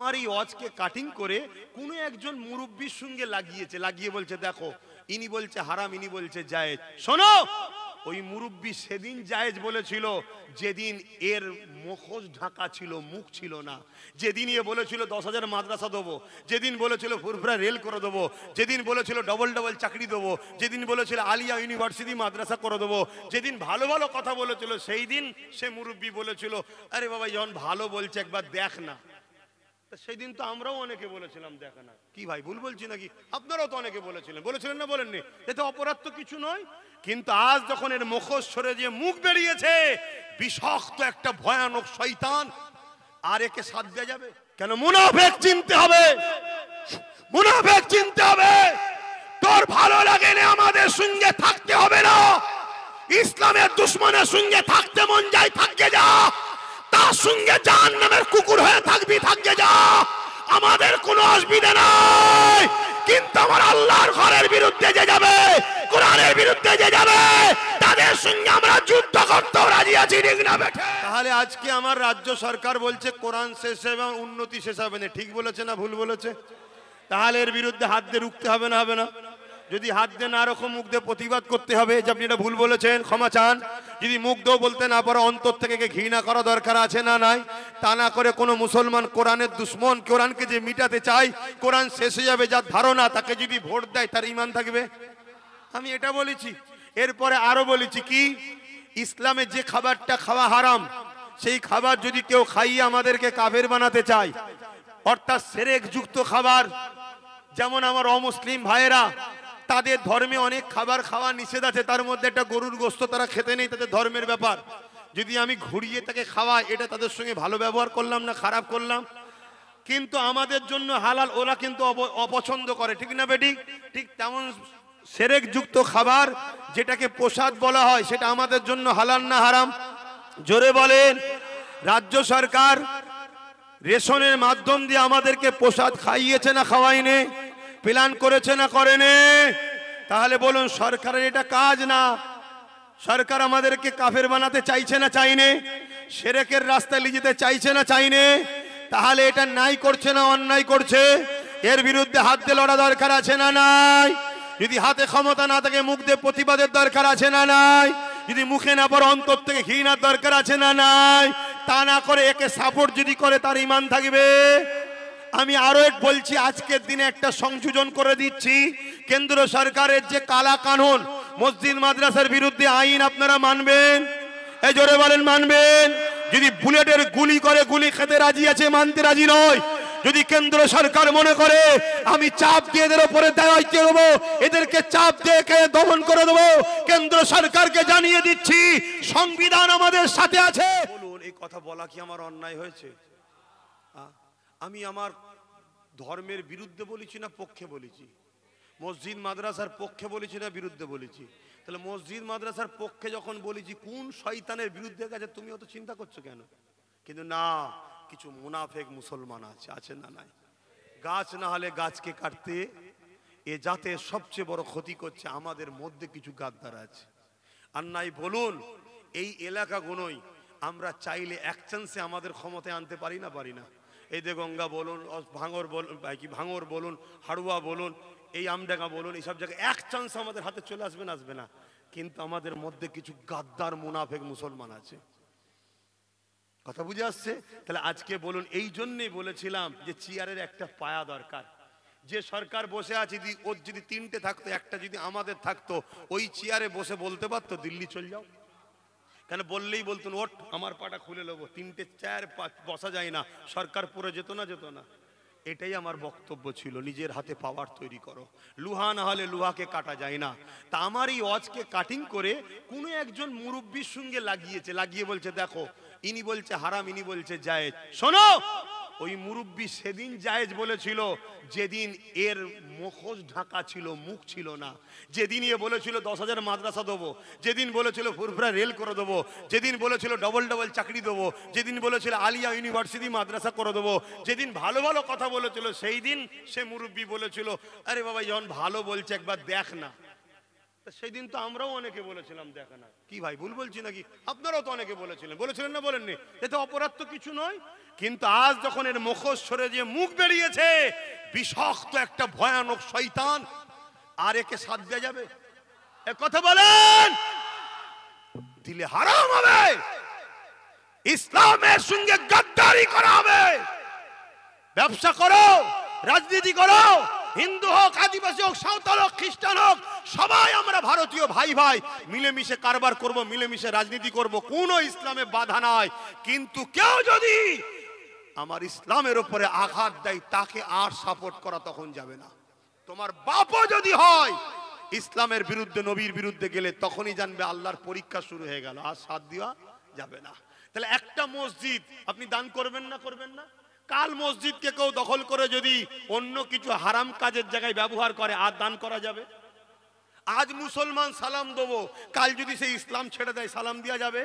আমার এই ওয়াজকে কাটিং করে কোন একজন মুরব্বির সঙ্গে লাগিয়ে বলছে দেখো ইনি বলছে হারাম ইনি বলছে জায়েজ। শোনো, ওই মুরব্বি সেদিন জায়েজ বলেছিল যেদিন এর মুখোশ ঢাকা ছিল, মুখ ছিল না। যেদিন এ বলেছিল 10,000 মাদ্রাসা দেবো, যেদিন বলেছিল ফুরফুরা রেল করে দেবো, যেদিন বলেছিল ডবল ডবল চাকরি দেবো, যেদিন বলেছিল আলিয়া ইউনিভার্সিটি মাদ্রাসা করে দেবো, যেদিন ভালো ভালো কথা বলেছিল সেই দিন সে মুরব্বি বলেছিল আরে বাবা যখন ভালো বলছে একবার দেখ না। সেই দিন তো আমরাও অনেকে বলেছিলাম দেখা না। কি ভাই ভুল বলছি নাকি? আপনারাও তো অনেকে বলেছিলেন না বলেননি? এতে অপরাধ তো কিছু নয়। কিন্তু আজ যখন এর মুখোশ সরে যে মুখ বেরিয়েছে, বিষাক্ত একটা ভয়ানক শয়তান, আর একে সাথ দেওয়া যাবে কেন? মুনাফিক চিনতে হবে, মুনাফিক চিনতে হবে। তোর ভালো লাগে না আমাদের সঙ্গে থাকতে হবে না, ইসলামের দুশমনের সঙ্গে থাকতে মন যায় থাকতে যা, তার সঙ্গে জাহান্নামের কুকুর হয়ে থাকবি থাকতে যা, আমাদের কোনো অসুবিধা নাই। কিন্তু আমার আল্লাহর ঘরের বিরুদ্ধে যে যাবে, কোরআনের বিরুদ্ধে যে যাবে, তাদের সঙ্গে আমরা যুদ্ধ করতে রাজি আছি, ঠিক না বেঠে? তাহলে আজকে আমার রাজ্য সরকার বলছে কোরআন শেষ হবে এবং উন্নতি শেষ হবে না, ঠিক বলেছে না ভুল বলেছে? তাহলে এর বিরুদ্ধে হাত দিয়ে রুখতে হবে না, হবে না? যদি হাত দিয়ে না রকম মুখ দিয়ে প্রতিবাদ করতে হবে যে আপনি এটা ভুল বলেছেন, ক্ষমা চান। যদি মুখ দিয়েও বলতে না পারো, অন্তর থেকে ঘৃণা করা দরকার আছে না নাই? তা না করে কোনো মুসলমান কোরআনের দুশ্মন, কোরআনকে যে মিটাতে চায়, কোরআন শেষ হয়ে যাবে যার ধারণা, তাকে যদি ভোট দেয় তার ঈমান থাকবে? আমি এটা বলেছি। এরপরে আরো বলেছি কি, ইসলামে যে খাবারটা খাওয়া হারাম, সেই খাবার যদি কেউ খাইয়ে আমাদেরকে কাফের বানাতে চায়, অর্থাৎ শিরক যুক্ত খাবার, যেমন আমার অমুসলিম ভাইয়েরা, তাদের ধর্মে অনেক খাবার খাওয়া নিষেধ আছে, তার মধ্যে একটা গরুর গোশত তারা খেতে নেই, তাদের ধর্মের ব্যাপার। যদি আমি ঘুরিয়ে তাকে খাওয়াই, এটা তাদের সঙ্গে ভালো ব্যবহার করলাম না খারাপ করলাম? কিন্তু আমাদের জন্য হালাল, ওরা কিন্তু অপছন্দ করে, ঠিক না বেটি? ঠিক তেমন শিরক যুক্ত খাবার যেটাকে প্রসাদ বলা হয়, সেটা আমাদের জন্য হালাল না হারাম? জোরে বলেন। রাজ্য সরকার রেশনের মাধ্যম দিয়ে আমাদেরকে প্রসাদ খাইয়েছে না খাওয়াইনে? প্ল্যান করেছে না করেনি? তাহলে বলুন সরকারের এটা কাজ না? সরকার আমাদেরকে কাফের বানাতে চাইছে না চাইনে? শিরকের রাস্তায় নিয়ে যেতে চাইছে না চাইনে? তাহলে এটা নাই করছে না অন্যায় করছে? এর বিরুদ্ধে হাত দিয়ে লড়া দরকার আছে না নাই? যদি হাতে ক্ষমতা না থাকে মুখ দিয়ে প্রতিবাদের দরকার আছে না নাই? যদি মুখে না পড়ে অন্তর থেকে ঘৃণার দরকার আছে না নাই? তা না করে একে সাপোর্ট যদি করে তার ঈমান থাকবে? আমি আরো এক বলছি, আজকের দিনে একটা সংযোজন করে দিচ্ছি, কেন্দ্র সরকারের যে কালা কানুন, মসজিদ মাদ্রাসার বিরুদ্ধে আইন, আপনারা মানবেন? এই জোরে বলেন মানবেন? যদি বুলেটের গুলি করে গুলি খেতে রাজি আছে, মানতে রাজি নয়। যদি কেন্দ্র সরকার মনে করে আমি চাপ দিয়ে এদের উপরে দায়িত্ব দেবো, এদেরকে চাপ দিয়ে দমন করে দেবো, কেন্দ্র সরকারকে জানিয়ে দিচ্ছি সংবিধান আমাদের সাথে আছে। বলুন, এই কথা বলা কি আমার অন্যায় হয়েছে? আমি আমার ধর্মের বিরুদ্ধে বলেছি না পক্ষে বলেছি? মসজিদ মাদ্রাসার পক্ষে বলেছি না বিরুদ্ধে বলেছি? তাহলে মসজিদ মাদ্রাসার পক্ষে যখন বলেছি, কোন শয়তানের বিরুদ্ধে গেছে তুমি অত চিন্তা করছো কেন? কিন্তু না, কিছু মুনাফিক মুসলমান আছে না নাই? গাছ না হলে গাছকে কাটতে, এ জাতে সবচেয়ে বড় ক্ষতি করছে আমাদের মধ্যে কিছু গাদ্দার আছে। আর নাই বলুন, এই এলাকাগুলোই আমরা চাইলে এক চান্সে আমাদের ক্ষমতায় আনতে পারি না? এই যে গঙ্গা বলুন, ভাঙর বলুন, হাড়ুয়া বলুন, এই আমডাঙ্গা বলুন, এইসব জায়গায় এক চান্স আমাদের হাতে চলে আসবে না? কিন্তু আমাদের মধ্যে কিছু গাদ্দার মুনাফিক মুসলমান আছে। কথা বুঝে আসছে? তাহলে আজকে বলুন, এই জন্যই বলেছিলাম যে চেয়ারের একটা পায়া দরকার। যে সরকার বসে আছে, ওর যদি 3টে থাকতো, একটা যদি আমাদের থাকতো, ওই চেয়ারে বসে বলতে পারতো দিল্লি চল যাও। কেন বললেই বলতুন ওঠ আমার পাটা খুলে নেবো, 3টে চেয়ার বসা যায় না, সরকার পড়ে যেত না? এটাই আমার বক্তব্য ছিল, নিজের হাতে পাওয়ার তৈরি করো, লুহা না হলে লুহাকে কাটা যায় না। তা আমার এই ওয়াজকে কাটিং করে কোনো একজন মুরব্বির সঙ্গে লাগিয়ে বলছে দেখো ইনি বলছে হারাম ইনি বলছে জায়েজ। শোনো, ওই মুরব্বি সেদিন জায়েজ বলেছিল যেদিন এর মুখোশ ঢাকা ছিল, মুখ ছিল না। যেদিন এ বলেছিল 10,000 মাদ্রাসা দেবো, যেদিন বলেছিল ফুরফুরা রেল করে দেবো, যেদিন বলেছিল ডবল ডবল চাকরি দেবো, যেদিন বলেছিল আলিয়া ইউনিভার্সিটি মাদ্রাসা করে দেবো, যেদিন ভালো ভালো কথা বলেছিল, সেই দিন সে মুরব্বি বলেছিল আরে বাবা যখন ভালো বলছে একবার দেখ না। সেদিন তো আমরাও অনেকে বলেছিলাম, দেখে না কি ভাই ভুল বলছি নাকি? আপনারাও তো অনেকে বলেছিলেন না, বলেননি? এতে অপরাধ তো কিছু নয়। কিন্তু আজ যখন এর মুখোশ সরে যে মুখ বেরিয়েছে, বিষাক্ত একটা ভয়ানক শয়তান, আর একে সাথ দেওয়া যাবে? এ কথা বলেন, দিলে হারাম হবে, ইসলামের সঙ্গে গাদ্দারি করা হবে। ব্যবসা করো, রাজনীতি করো, হিন্দু হোক, আদিবাসী হোক, সাঁওতাল হোক, খ্রিস্টান হোক, সবাই আমরা ভারতীয় ভাই ভাই, মিলেমিশে কারবার করব, মিলেমিশে রাজনীতি করব, কোনো ইসলামে বাধা নাই। কিন্তু কেউ যদি আমার ইসলামের উপরে আঘাত দেয়, তাকে আর সাপোর্ট করা তখন যাবে না। তোমার বাপও যদি হয় ইসলামের বিরুদ্ধে, নবীর বিরুদ্ধে গেলে, তখনই জানবে আল্লাহর পরীক্ষা শুরু হয়ে গেল, আর সাথ দেওয়া যাবে না। তাহলে একটা মসজিদ আপনি দান করবেন না? করবেন না? কাল মসজিদকে কেউ দখল করে যদি অন্য কিছু হারাম কাজের জায়গায় ব্যবহার করে, আর দান করা যাবে? আজ মুসলমান সালাম দেবো, কাল যদি সেই ইসলাম ছেড়ে দেয়, সালাম দেওয়া যাবে?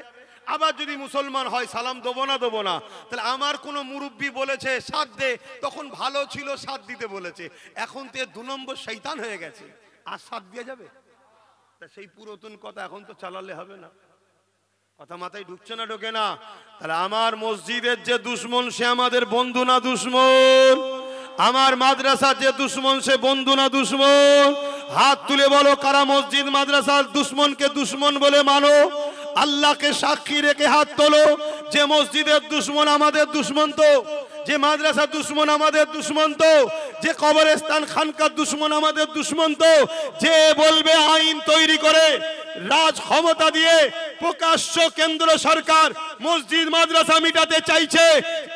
আবার যদি মুসলমান হয়, সালাম দেবো না? দেবো না। তাহলে আমার কোনো মুরব্বি বলেছে সাথ দে, তখন ভালো ছিল, সাথ দিতে বলেছে, এখন তো 2 নম্বর শয়তান হয়ে গেছে, আর সাথ দেওয়া যাবে? তা সেই পুরাতন কথা এখন তো চালালে হবে না। কথা মাথায় ঢুকছে না? ঢোকে না? তাহলে আমার মসজিদের যে দুশ্মন, সে আমাদের বন্ধু না দুশ্মন? আমার মাদ্রাসার যে দুশ্মন, সে বন্ধু না দুশ্মন? হাত তুলে বলো, কারা মসজিদ মাদ্রাসার দুশ্মনকে দুশ্মন বলে মানো? আল্লাহকে সাক্ষী রেখে হাত তোলো, যে মসজিদের দুশ্মন আমাদের দুশ্মন তো, যে মাদ্রাসার দুশ্মন আমাদের দুশ্মন তো, যে কবরস্থান খানকার দুশ্মন আমাদের দুশ্মন তো। যে বলবে আইন তৈরি করে রাজ ক্ষমতা দিয়ে প্রকাশ্য কেন্দ্র সরকার মসজিদ মাদ্রাসা মিটাতে চাইছে,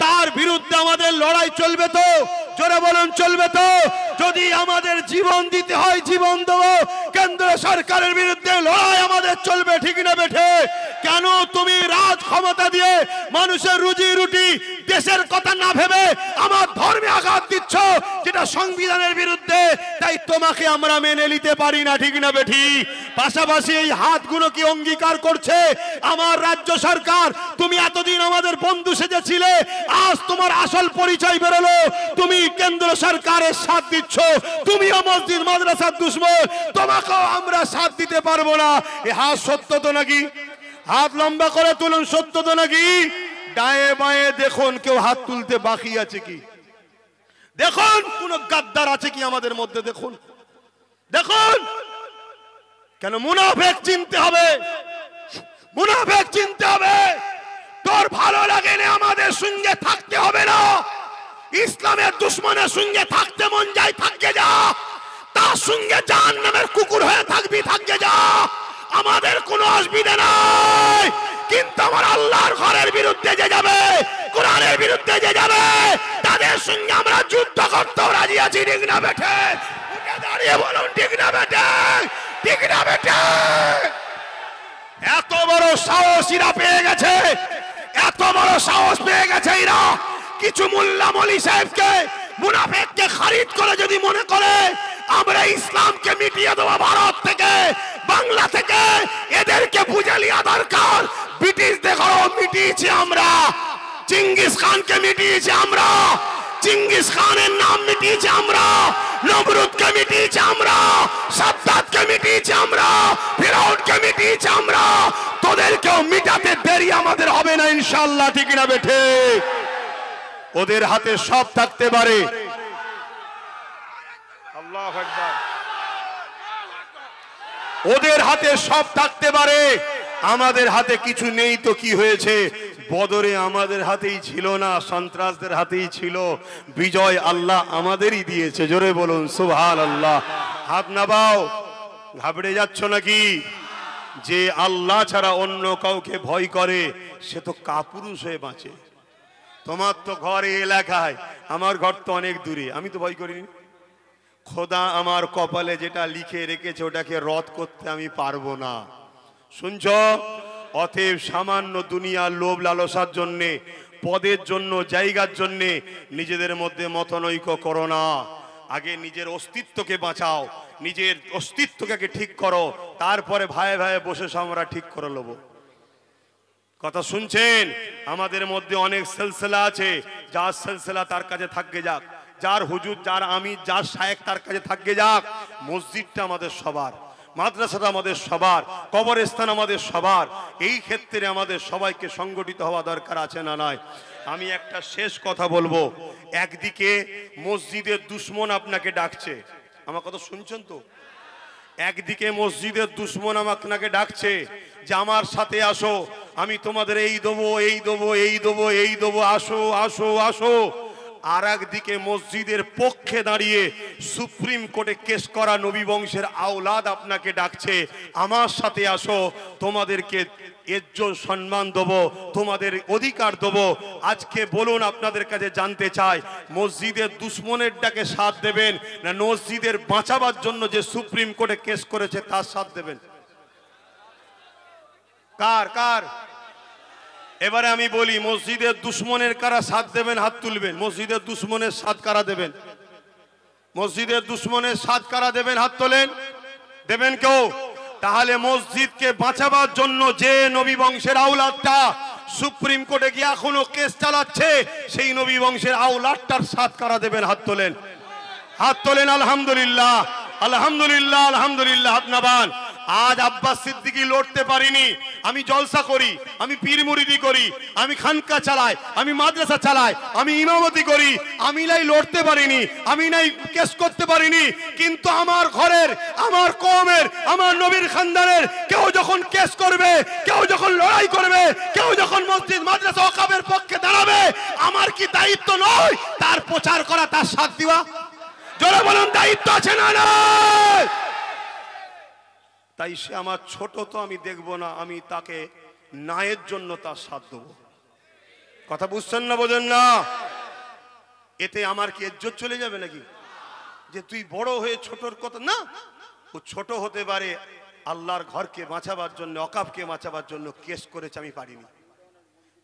তার বিরুদ্ধে আমাদের লড়াই চলবে তো? জোরে বলুন, চলবে তো? যদি আমাদের জীবন দিতে হয়, জীবন দেবো, কেন্দ্র সরকারের বিরুদ্ধে লড়াই আমাদের চলবে, ঠিক না বেঠে? কেন তুমি রাজ ক্ষমতা দিয়ে মানুষের রুজি রুটি, দেশের কথা না ভেবে আমার ধর্মে আঘাত দিচ্ছ, যেটা সংবিধানের বিরুদ্ধে? তাই তোমাকে আমরা মেনে নিতে পারি না, ঠিক না বেঠি? পাশাপাশি এই হাতগুলো কি অঙ্গীকার করছে আমার রাজ্য সরকার, তুমি এতদিন আমাদের বন্ধু সেজেছিলে, আজ তোমার আসল পরিচয় বেরোলো, তুমি কেন্দ্র সরকারের সাথ দিচ্ছ, তুমিও মসজিদ মাদ্রাসার দুশ্মন, তোমাকেও আমরা সাথ দিতে পারবো না। এ হাত সত্য তো নাকি? হাত লম্বা করে তুলুন, সত্য তো নাকি? ডায়ে বায়ে দেখুন, কেউ হাত তুলতে বাকি আছে কি? দেখুন কোন গাদ্দার আছে কি আমাদের মধ্যে? দেখুন, দেখুন। কেন? মুনাফিক চিনতে হবে, মুনাফিক চিনতে হবে। তোর ভালো লাগে না, আমাদের সঙ্গে থাকতে হবে না। ইসলামের দুশ্মনের সঙ্গে থাকতে মন যায়, থাকতে যা, তার সঙ্গে জাহান্নামের কুকুর হয়ে থাকবি, থাকতে যা, আমাদের কোনো অসুবিধা নাই। কিন্তু আমার আল্লাহর ঘরের বিরুদ্ধে যে যাবে, কোরআনের বিরুদ্ধে যে যাবে, তাদের সঙ্গে আমরা যুদ্ধ করতে রাজি আছি, ঠিক না বেঠে? উঠে দাঁড়িয়ে বলুন, ঠিক না বেঠে? ঠিক না বেঠে? এত বড় সাহস এরা পেয়ে গেছে, এত বড় সাহস পেয়ে গেছে এরা। কিছু মোল্লা মৌলভী সাহেবকে, মুনাফিককে খারিজ করে যদি মনে করে আমরা ইসলামকে মিটিয়ে দেবো ভারত থেকে, বাংলা থেকে, এদেরকে বুঝে লিয়া দরকার। ব্রিটিশদের মিটিয়েছি আমরা, চিঙ্গিস খানকে মিটিয়েছি আমরা, চিঙ্গিস খানের নাম মিটিয়েছি আমরা, নমরুদকে মিটিয়েছি আমরা, সাদ্দাতকে মিটিয়েছি আমরা, ফিরাউনকে মিটিয়েছি আমরা। তোদেরকেও মিটাতে দেরি আমাদের হবে না ইনশাআল্লাহ, ঠিক না বেঠে? ওদের হাতে সব থাকতে পারে। আল্লাহু আকবার। ওদের হাতে সব থাকতে পারে, আমাদের হাতে কিছু নেই তো কি হয়েছে? বদরে আমাদের হাতেই ছিল না, সন্ত্রাসদের হাতেই ছিল। বিজয় আল্লাহ আমাদেরই দিয়েছে। জোরে বলুন সুবহানাল্লাহ। হাত নামাও। ঘাবড়ে যাচ্ছ নাকি? যে আল্লাহ ছাড়া অন্য কাউকে ভয় করে, সে তো কাপুরুষ হয়ে বাঁচে। তোমার তো ঘরে এলাকায়, আমার ঘর তো অনেক দূরে, আমি তো ভয় করিনি। খোদা আমার কপালে যেটা লিখে রেখেছে, ওটাকে রদ করতে আমি পারবো না। শুনছ? অতএব সামান্য দুনিয়ার লোভ লালসার জন্যে, পদের জন্য, জায়গার জন্যে নিজেদের মধ্যে মতনৈক্য করো না। আগে নিজের অস্তিত্বকে বাঁচাও, নিজের অস্তিত্বকে ঠিক করো, তারপরে ভাই ভাই বসে আমরা ঠিক করে নেব। কথা শুনছেন? আমাদের মধ্যে অনেক সিলসিলা আছে, যার সিলসিলা তার কাছে থাকবে যাক, যার হুজুর, যার আমির, যার শায়েখ তার কাছে থাকবে যাক। মসজিদটা আমাদের সবার, মাদ্রাসাটা আমাদের সবার, কবরস্থান আমাদের সবার। এই ক্ষেত্রে আমাদের সবাইকে সংগঠিত হওয়া দরকার আছে না নাই? আমি একটা শেষ কথা বলবো। একদিকে মসজিদের দুশমন আপনাকে ডাকছে, আমার কথা শুনছেন তো? একদিকে মসজিদের দুশমন আপনাকে ডাকছে যে আমার সাথে আসো, আমি তোমাদের এই দেবো, এই দেবো, এই দেবো, এই দেবো, আসো আসো আসো। আর একদিকে মসজিদের পক্ষে দাঁড়িয়ে সুপ্রিম কোর্টে কেস করা নবী বংশের আওলাদ আপনাকে ডাকছে, আমার সাথে আসো, তোমাদেরকে ইজ্জত সম্মান দেবো, তোমাদের অধিকার দেবো। আজকে বলুন, আপনাদের কাছে জানতে চাই, মসজিদের দুশমনের ডাকে সাথ দেবেন না মসজিদের বাঁচাবার জন্য যে সুপ্রিম কোর্টে কেস করেছে তার সাথ দেবেন? কার কার? এবারে আমি বলি, মসজিদের দুশমনের কারা সাথ দেবেন? হাত তুলবেন। মসজিদের দুশমনের সাথ কারা দেবেন? মসজিদের দুশমনের সাথ কারা দেবেন? হাত তোলেন। দেবেন কেউ? তাহলে মসজিদকে বাঁচাবার জন্য যে নবী বংশের আওলাদটা সুপ্রিম কোর্টে গিয়ে এখনো কেস চালাচ্ছে, সেই নবী বংশের আওলাদটার সাথ কারা দেবেন? হাত তোলেন, হাত তোলেন। আলহামদুলিল্লাহ, আলহামদুলিল্লাহ, আলহামদুলিল্লাহ। হাত নামান। আজ আব্বাস সিদ্দিকী লড়তে পারিনি, আমি জলসা করি, আমি পীর মুরিদি করি, আমি খানকা চালাই, আমি মাদ্রাসা চালাই, আমি ইমামতি করি, আমি নাই লড়তে পারিনি, আমি নাই কেস করতে পারিনি, কিন্তু আমার ঘরের, আমার কওমের, আমার নবীর খানদানের কেউ যখন কেস করবে, কেউ যখন লড়াই করবে, কেউ যখন মসজিদ মাদ্রাসা ওয়াকফের পক্ষে দাঁড়াবে, আমার কি দায়িত্ব নয় তার প্রচার করা, তার সাথ দেওয়া? জোরে বলুন, দায়িত্ব আছে না নাই? তাই সে আমার ছোট তো আমি দেখব না, আমি তাকে ন্যায়ের জন্য তার সাথ দেবো। কথা বুঝছেন না, বোঝেন না? এতে আমার কি ইজ্জত চলে যাবে নাকি? যে তুই বড় হয়ে ছোটর কথা না, ও ছোট হতে পারে, আল্লাহর ঘরকে বাঁচাবার জন্য, ওয়াকফকে বাঁচাবার জন্য কেস করেছে, আমি পারিনি।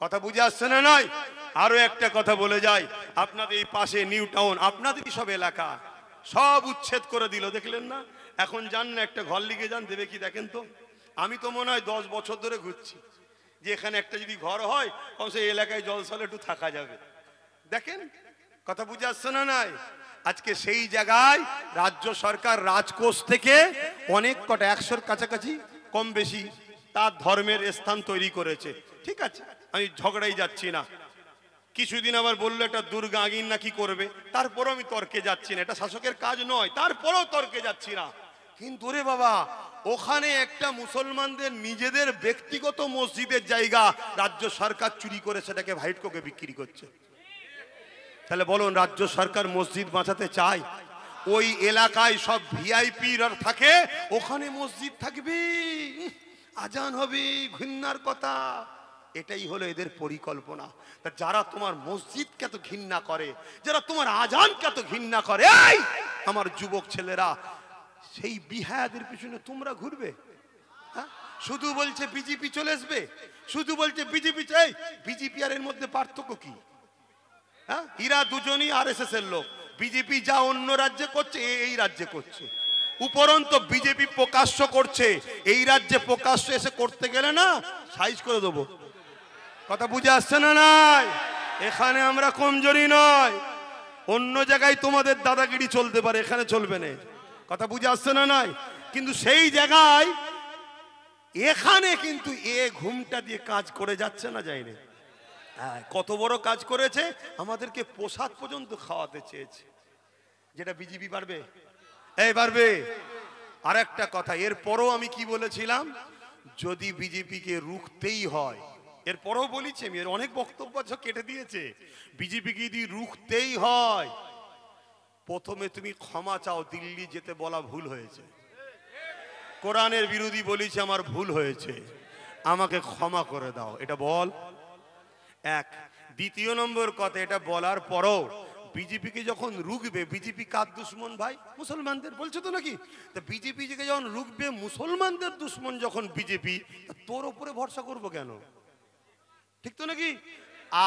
কথা বুঝে আসছে না নাই? আরো একটা কথা বলে যাই, আপনাদের এই পাশে নিউ টাউন, আপনাদেরই সব এলাকা, সব উচ্ছেদ করে দিল, দেখলেন না? এখন যান না, একটা ঘর লিখে যান, দেবে কি দেখেন তো? আমি তো মনে হয় 10 বছর ধরে ঘুরছি যে এখানে একটা যদি ঘর হয়, কমসে এই এলাকায় জলসলে একটু থাকা যাবে। দেখেন, কথা বুঝে আসছে না নাই? আজকে সেই জায়গায় রাজ্য সরকার রাজকোষ থেকে অনেক কটা 100-র কাছাকাছি কম বেশি তার ধর্মের স্থান তৈরি করেছে। ঠিক আছে, আমি ঝগড়াই যাচ্ছি না। কিছুদিন আবার বললো একটা দুর্গা আগিন নাকি করবে, তারপরও আমি তর্কে যাচ্ছি না, এটা শাসকের কাজ নয়, তারপরও তর্কে যাচ্ছি না। কিন্তু রে বাবা, ওখানে একটা মুসলমানদের নিজেদের ব্যক্তিগত মসজিদের জায়গা রাজ্য সরকার চুরি করে সেটাকে ভাইটকোকে বিক্রি করছে। তাহলে বলুন, রাজ্য সরকার মসজিদ বাঁচাতে চায়? ওই এলাকায় সব ভিআইপি থাকে, ওখানে মসজিদ থাকবে, আজান হবে, ঘৃণার কথা। এটাই হলো এদের পরিকল্পনা। তা যারা তোমার মসজিদকে এত ঘৃণা করে, যারা তোমার আজানকে এত ঘৃণা করে, এই আমার যুবক ছেলেরা, সেই বিহায়াদের পিছনে তোমরা ঘুরবে? শুধু বলছে বিজেপি চলে আসবে, শুধু বলছে বিজেপি চাই। বিজেপি আর এর মধ্যে পার্থক্য কি? এরা দুজনই আরএসএস এর লোক। বিজেপি যা অন্য রাজ্যে করছে, এই রাজ্যে করছে। উপরন্ত বিজেপি প্রকাশ্য করছে, এই রাজ্যে প্রকাশ্য এসে করতে গেলে না সাইজ করে দেবো। কথা বুঝে আসছে না নাই? এখানে আমরা কমজোরি নয়, অন্য জায়গায় তোমাদের দাদাগিরি চলতে পারে, এখানে চলবে না। কথা বুঝে আসছে না নাই? কিন্তু সেই জায়গায় এখানে কিন্তু এ ঘুমটা দিয়ে কাজ করে যাচ্ছে না, যায়নি? কত বড় কাজ করেছে, আমাদেরকে প্রসাদ পর্যন্ত খাওয়াতে চেয়েছে। যেটা বিজেপি পারবে? এই পারবে? আর একটা কথা, এরপরও আমি কি বলেছিলাম, যদি বিজেপিকে রুখতেই হয়, এরপরও বলেছি আমি, এর অনেক বক্তব্য কেটে দিয়েছে, বিজেপিকে যদি রুখতেই হয়, প্রথমে তুমি ক্ষমা চাও, দিল্লি যেতে বলা ভুল হয়েছে, কোরআনের বিরোধী বলেছে, আমার ভুল হয়েছে, আমাকে ক্ষমা করে দাও, এটা বল। এক। দ্বিতীয় নম্বর কথা, এটা বলার পরও বিজেপিকে যখন রুখবে, বিজেপি কার দুশ্মন ভাই? মুসলমানদের, বলছে তো নাকি? তা বিজেপি যখন রুখবে, মুসলমানদের দুশ্মন যখন বিজেপি, তোর উপরে ভরসা করবো কেন? ঠিক তো নাকি?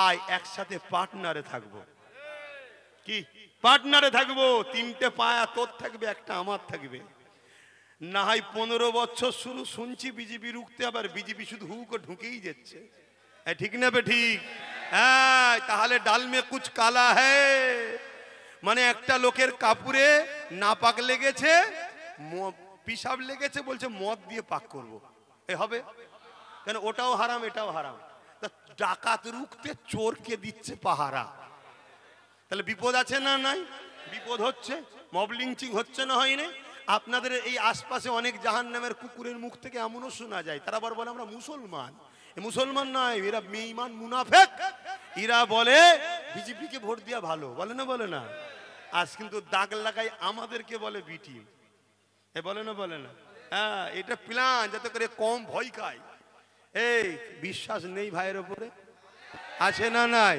আয় একসাথে পার্টনারে থাকবো। কি পার্টনারে থাকবো? 3টে পায়া তোর থাকবে, একটা আমার থাকবে। না হয় 15 বছর শুরু শুনছি বিজেপি রুখতে, আবার বিজেপি শুধু হু করে ঢুকেই যাচ্ছে। ঠিক না বে? ঠিক। হ্যাঁ, তাহলে ডাল মে কুছ কালা হ্যায়, মানে একটা লোকের কাপড়ে নাপাক লেগেছে, পিসাব লেগেছে, বলছে মদ দিয়ে পাক করব, এ হবে কেন? ওটাও হারাম এটাও হারাম। তা ডাকাত রুখতে চোরকে দিচ্ছে পাহারা, তাহলে বিপদ আছে না নাই? বিপদ হচ্ছে, মব লিঞ্চিং হচ্ছে না হয়নি? আপনাদের এই আশপাশে অনেক জাহান্নামের কুকুরের মুখ থেকে এমনও শোনা যায়, তারা আবার বলে আমরা মুসলমান। মুসলমান নয়, এরা বেঈমান মুনাফিক। এরা বলে বিজেপিকে ভোট দেওয়া ভালো, বলে না? বলে না? আজ কিন্তু দাগ লাগাই আমাদেরকে বলে বিটি, এ বলে না? বলে না? হ্যাঁ, এটা প্ল্যান যাতে করে কম ভয় খায়। এই বিশ্বাস নেই ভাইয়ের উপরে, আছে না নাই?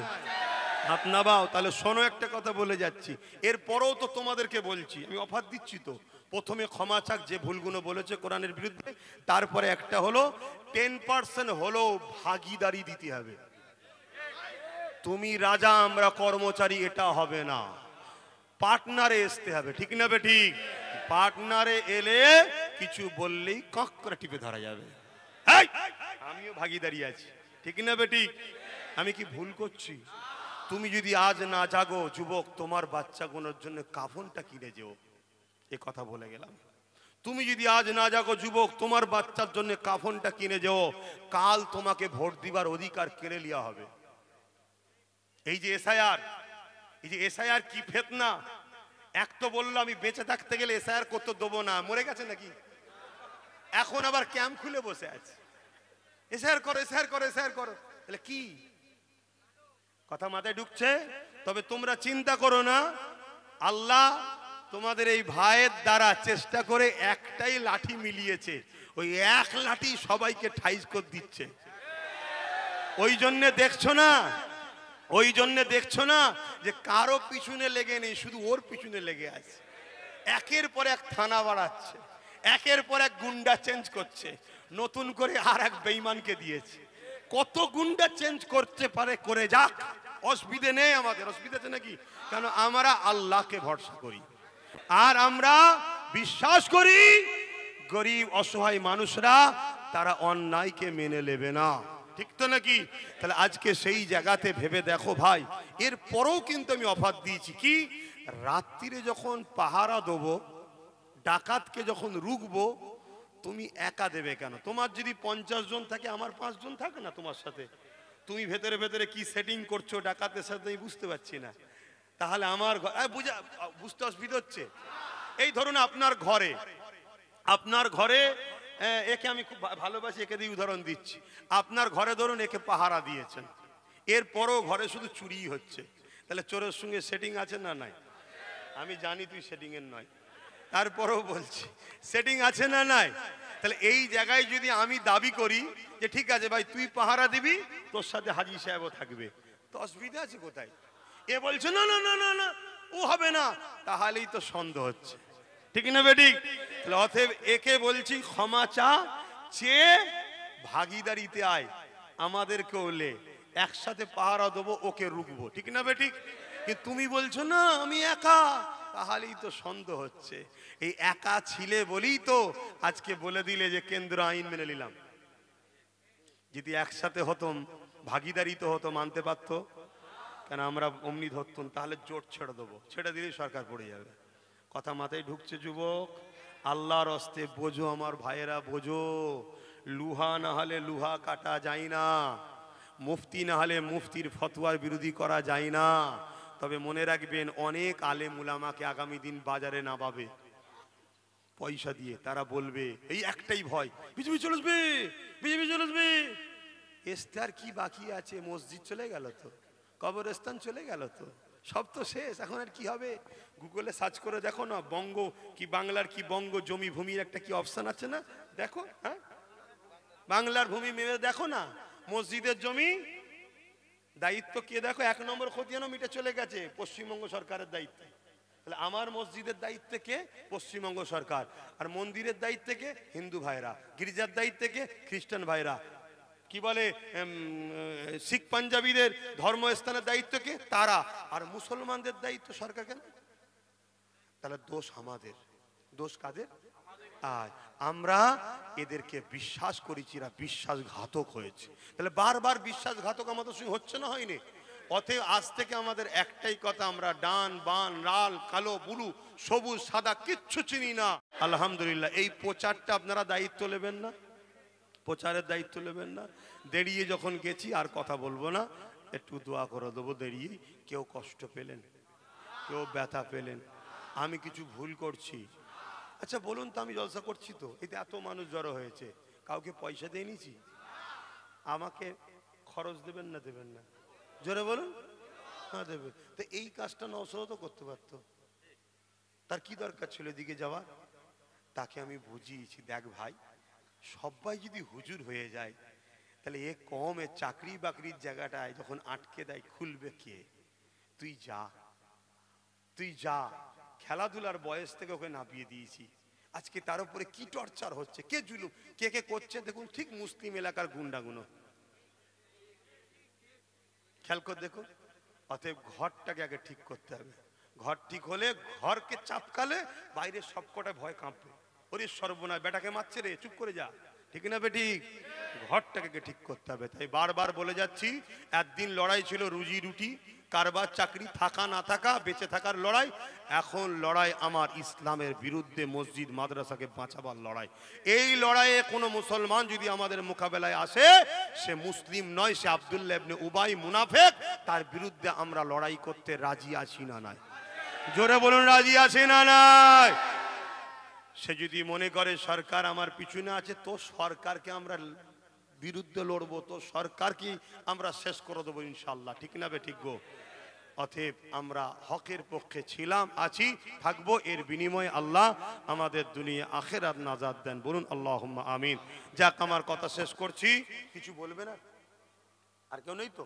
আপনা বাও, তাহলে শোনো, একটা কথা বলে যাচ্ছি, এরপরেও তো তোমাদেরকে বলছি, আমি অফার দিচ্ছি তো। প্রথমে ক্ষমা চাক যে ভুলগুলো বলেছে কোরআনের বিরুদ্ধে, তারপরে একটা হলো 10% হলো ভাগিদারি দিতে হবে। তুমি রাজা আমরা কর্মচারী, এটা হবে না, পার্টনারে আসতে হবে, ঠিক না বে ঠিক? পার্টনারে এলে কিছু বললেই কক করে টিপে ধরা যাবে। আমিও ভাগিদারি আছি, ঠিক না বে ঠিক? আমি কি ভুল করছি? তুমি যদি আজ না জাগো যুবক, তোমার বাচ্চাগুলোর জন্য কাফনটা কিনে যেও, এ কথা বলে গেলাম। তুমি যদি আজ না জাগো যুবক, তোমার বাচ্চার জন্য কাফনটা কিনে যেও, কাল তোমাকে ভোট দিবার অধিকার কেড়ে লিয়া হবে। এই যে এসআইআর, এই যে এসআইআর কি ফিতনা! এক তো বললো আমি বেঁচে থাকতে গেলে এসআইআর করতে দেবো না, মরে গেছে নাকি? এখন আবার ক্যাম্প খুলে বসে আছে, এসআইআর করো, এসআইআর করো, এসআইআর করো। তাহলে কি কথা মাথায় ঢুকছে? তবে তোমরা চিন্তা করো না, আল্লাহ তোমাদের এই ভাইয়ের দ্বারা চেষ্টা করে একটাই লাঠি মিলিয়েছে, ওই এক লাঠি সবাইকে ঠাইজ করে দিচ্ছে। ওই জন্যে দেখছো না, ওই জন্যে দেখছো না যে কারো পিছনে লেগে নেই, শুধু ওর পিছনে লেগে আছে। একের পর এক থানা বাড়াচ্ছে, একের পর এক গুন্ডা চেঞ্জ করছে, নতুন করে আর এক বেঈমানকে দিয়েছে। কত গুন্ডা চেঞ্জ করতে পারে, করে যাক, অসুবিধে নেই আমাদের। অসুবিধা আছে নাকি? কারণ আমরা আল্লাহকে ভরসা করি, আর আমরা বিশ্বাস করি গরিব অসহায় মানুষরা তারা অন্যায়কে মেনে নেবে না, ঠিক তো নাকি? তাহলে আজকে সেই জায়গাতে ভেবে দেখো ভাই, এর পরেও কিন্তু আমি অফার দিয়েছি কি, রাত্রিরে যখন পাহারা দেবো, ডাকাতকে যখন রুখবো, তুমি একা দেবে কেন? তোমার যদি 50 জন থাকে, আমার 5 জন থাকে না তোমার সাথে, তুমি ভেতরে ভেতরে কি সেটিং করছো ডাকাতের সাথে আমি বুঝতে পারছি না। তাহলে আমার বুঝতে অসুবিধা হচ্ছে। এই ধরুন আপনার ঘরে একে আমি খুব ভালোবাসি, একে দিয়ে উদাহরণ দিচ্ছি। আপনার ঘরে ধরুন একে পাহারা দিয়েছেন, এরপরও ঘরে শুধু চুরি হচ্ছে, তাহলে চোরের সঙ্গে সেটিং আছে না নাই? আমি জানি তুই সেটিং এর নয়, তারপরেও বলছি সেটিং আছে না নাই? তাহলে এই জায়গায় যদি আমি দাবি করি যে ঠিক আছে ভাই তুই পাহারা দিবি, তোর সাথে হাজী সাহেবও থাকবে, তো অসুবিধা আছে কোথায়? এ বলছে না না না না না ও হবে না, তাহলেই তো সন্দেহ হচ্ছে, ঠিক না বেটি? তাহলে অতএব একে বলছি ক্ষমা চা, চেয়ে ভাগিদারিতে আয়, আমাদেরকেও লে, একসাথে পাহারা দেবো, ওকে রুখবো, ঠিক না বেটি? কিন্তু তুমি বলছো না আমি একা, তাহলেই তো সন্দেহ হচ্ছে। এই একা ছিলে বলেই তো আজকে বলে দিলে যে কেন্দ্র আইন মেনে নিলাম। যদি একসাথে হতম, ভাগিদারি তো হতো, মানতে পারতো কেন? আমরা অমনি ধরতুম, তাহলে জোট ছেড়ে দেবো, ছেড়ে দিলেই সরকার পড়ে যাবে। কথা মাথায় ঢুকছে যুবক? আল্লাহর হস্তে বোঝো আমার ভাইয়েরা, বোঝো, লুহা না হলে লুহা কাটা যায় না, মুফতি না হলে মুফতির ফতোয়ার বিরোধী করা যায় না। তবে মনে রাখবেন, অনেক আলেম উলামাকে আগামী দিন বাজারে নামাবে পয়সা দিয়ে, তারা বলবে এই একটাই ভয়, বিজেপি চলে আসবে, বিজেপি চলে আসবে। এস্তার কি বাকি আছে? মসজিদ চলে গেল তো, কবরস্থান চলে গেল তো, সব তো শেষ, এখন আর কি হবে? গুগলে সার্চ করে দেখো না, বঙ্গ কি বাংলার কি বঙ্গ জমি ভূমির একটা কি অপশন আছে না, দেখো। হ্যাঁ, বাংলার ভূমি মেরে দেখো না, মসজিদের জমি দায়িত্ব কে? দেখো 1 নম্বর খতিয়ানও মিটে চলে গেছে, পশ্চিমবঙ্গ সরকারের দায়িত্ব। তাহলে আমার মসজিদের দায়িত্বে কে? পশ্চিমবঙ্গ সরকার। আর মন্দিরের দায়িত্বে কে? হিন্দু ভাইরা। গির্জার দায়িত্বে কে? খ্রিস্টান ভাইরা। কি বলে শিখ পাঞ্জাবিদের ধর্মস্থানের দায়িত্ব কে? তারা। আর মুসলমানদের দায়িত্ব সরকার কেন? তাহলে দোষ আমাদের। দোষ কাদের? আর আমরা এদেরকে বিশ্বাস করেছি, এরা বিশ্বাসঘাতক হয়েছে। তাহলে বারবার বিশ্বাসঘাতক আমাদের সঙ্গে হচ্ছে না হয়নি? অতএব আজ থেকে আমাদের একটাই কথা, আমরা ডান বান লাল কালো বুলু সবুজ সাদা কিচ্ছু চিনি না। আলহামদুলিল্লাহ, এই প্রচারটা আপনারা দায়িত্ব নেবেন না? প্রচারের দায়িত্ব নেবেন না? দেরিয়ে যখন গেছি আর কথা বলবো না, একটু দোয়া করে দেবো দেরিয়ে। কেউ কষ্ট পেলেন, কেউ ব্যথা পেলেন, আমি কিছু ভুল করছি, আচ্ছা বলুন তো, আমি জলসা করছি তো, এতে এত মানুষ জড়ো হয়েছে, কাউকে পয়সা দিয়ে নিয়েছি? আমাকে খরচ দেবেন না দেবেন না? জোরে বলুন। হ্যাঁ দেবে। তো এই কাজটা নওশাদও তো করতে পারতো, তার কি দরকার ছিল এদিকে যাওয়ার? তাকে আমি বুঝিয়েছি, দেখ ভাই, সবাই যদি হুজুর হয়ে যায় তাহলে এ কমে চাকরি বাকরির জায়গাটায় যখন আটকে দেয় খুলবে কে? তুই যা, তুই যা। খেলাধুলার বয়স থেকে ওকে নামিয়ে দিয়েছি, আজকে তার উপরে কি টর্চার হচ্ছে, কে জুলুম কে কে করছে দেখুন, ঠিক মুসলিম এলাকার গুন্ডাগুলো, খেয়াল করে দেখুন। অতএব ঘরটাকে আগে ঠিক করতে হবে, ঘর ঠিক হলে ঘরকে চাপকালে বাইরে সবকটা ভয় কাঁপবে, ওরে সর্বনাশ বেটাকে মারছে রে, চুপ করে যা, ঠিক না বেঠিক? ঘরটাকে ঠিক করতে হবে। তাই বারবার বলে যাচ্ছি, একদিন লড়াই ছিল রুজি রুটি, কারবার চাকরি, থাকা না থাকা, বেঁচে থাকার লড়াই। এখন লড়াই আমার ইসলামের বিরুদ্ধে, মসজিদ মাদ্রাসাকে বাঁচাবার লড়াই। এই লড়াইয়ে কোনো মুসলমান যদি আমাদের মোকাবেলায় আসে, সে মুসলিম নয়, সে আব্দুল্লাহ ইবনে উবাই মুনাফিক, তার বিরুদ্ধে আমরা লড়াই করতে রাজি আছি না নাই? জোরে বলুন, রাজি আছি না নাই? সে যদি মনে করে সরকার আমার পিছনে আছে, তো সরকারকে আমরা বিরুদ্ধে লড়বো, তো সরকার কি আমরা শেষ করে দেবো ইনশাল্লাহ, ঠিক না বে ঠিক গো? অতএব আমরা হকের পক্ষে ছিলাম, আছি, থাকবো। এর বিনিময়ে আল্লাহ আমাদের দুনিয়া আখিরাত নাজাত দেন, বলুন আল্লাহুম্মা আমিন। যাক, আমার কথা শেষ করছি। কিছু বলবে না? আর কেউ নেই তো?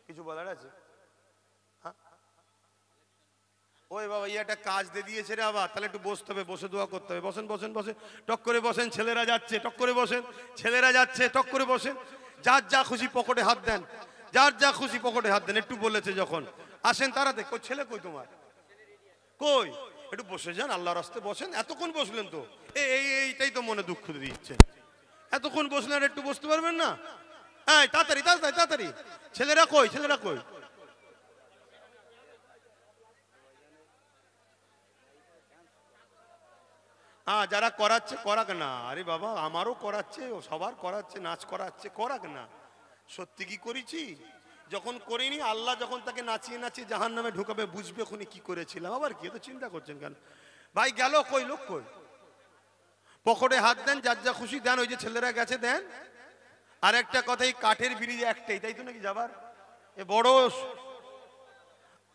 কিছু বলার আছে? ওই বাবা, একটা কাজ দিয়ে দিয়েছে রে বাবা, তাহলে একটু বসতে হবে, বসে দোয়া করতে হবে। বসেন বসেন বসেন, টক করে বসেন, ছেলেরা যাচ্ছে, টক করে বসেন, ছেলেরা যাচ্ছে, টক করে বসেন। যার যা খুশি পকেটে হাত দেন, যার যা খুশি পকেটে হাত দেন। একটু বলেছে যখন আসেন তারা দেখ, ওই ছেলে কই তোমার, কই? একটু বসে যান, আল্লাহর রাস্তায় বসেন। এতক্ষণ বসলেন তো, এইটাই তো মনে দুঃখ দিচ্ছে, এতক্ষণ বসলেন, আর একটু বসতে পারবেন না? হ্যাঁ, তাড়াতাড়ি তাড়াতাড়ি তাড়াতাড়ি। ছেলেরা কই, ছেলেরা কই? হ্যাঁ, যারা করাচ্ছে করাক না। আরে বাবা, আমারও করাচ্ছে, সবার করাচ্ছে, নাচ করাচ্ছে, করাক না। সত্যি কি করেছি? যখন করিনি, আল্লাহ যখন তাকে নাচিয়ে নাচিয়ে জাহান্নামে ঢুকাবে, বুঝবে খুনি কি করেছিলাম। আবার কি এত চিন্তা করছেন কেন ভাই? গেল কই লোক, কই? পকেটে হাত দেন, যার যা খুশি দেন। ওই যে ছেলেরা গেছে, দেন। আর একটা কথা, এই কাঠের ব্রিজ একটাই, তাই তো নাকি যাবার? এ বড়,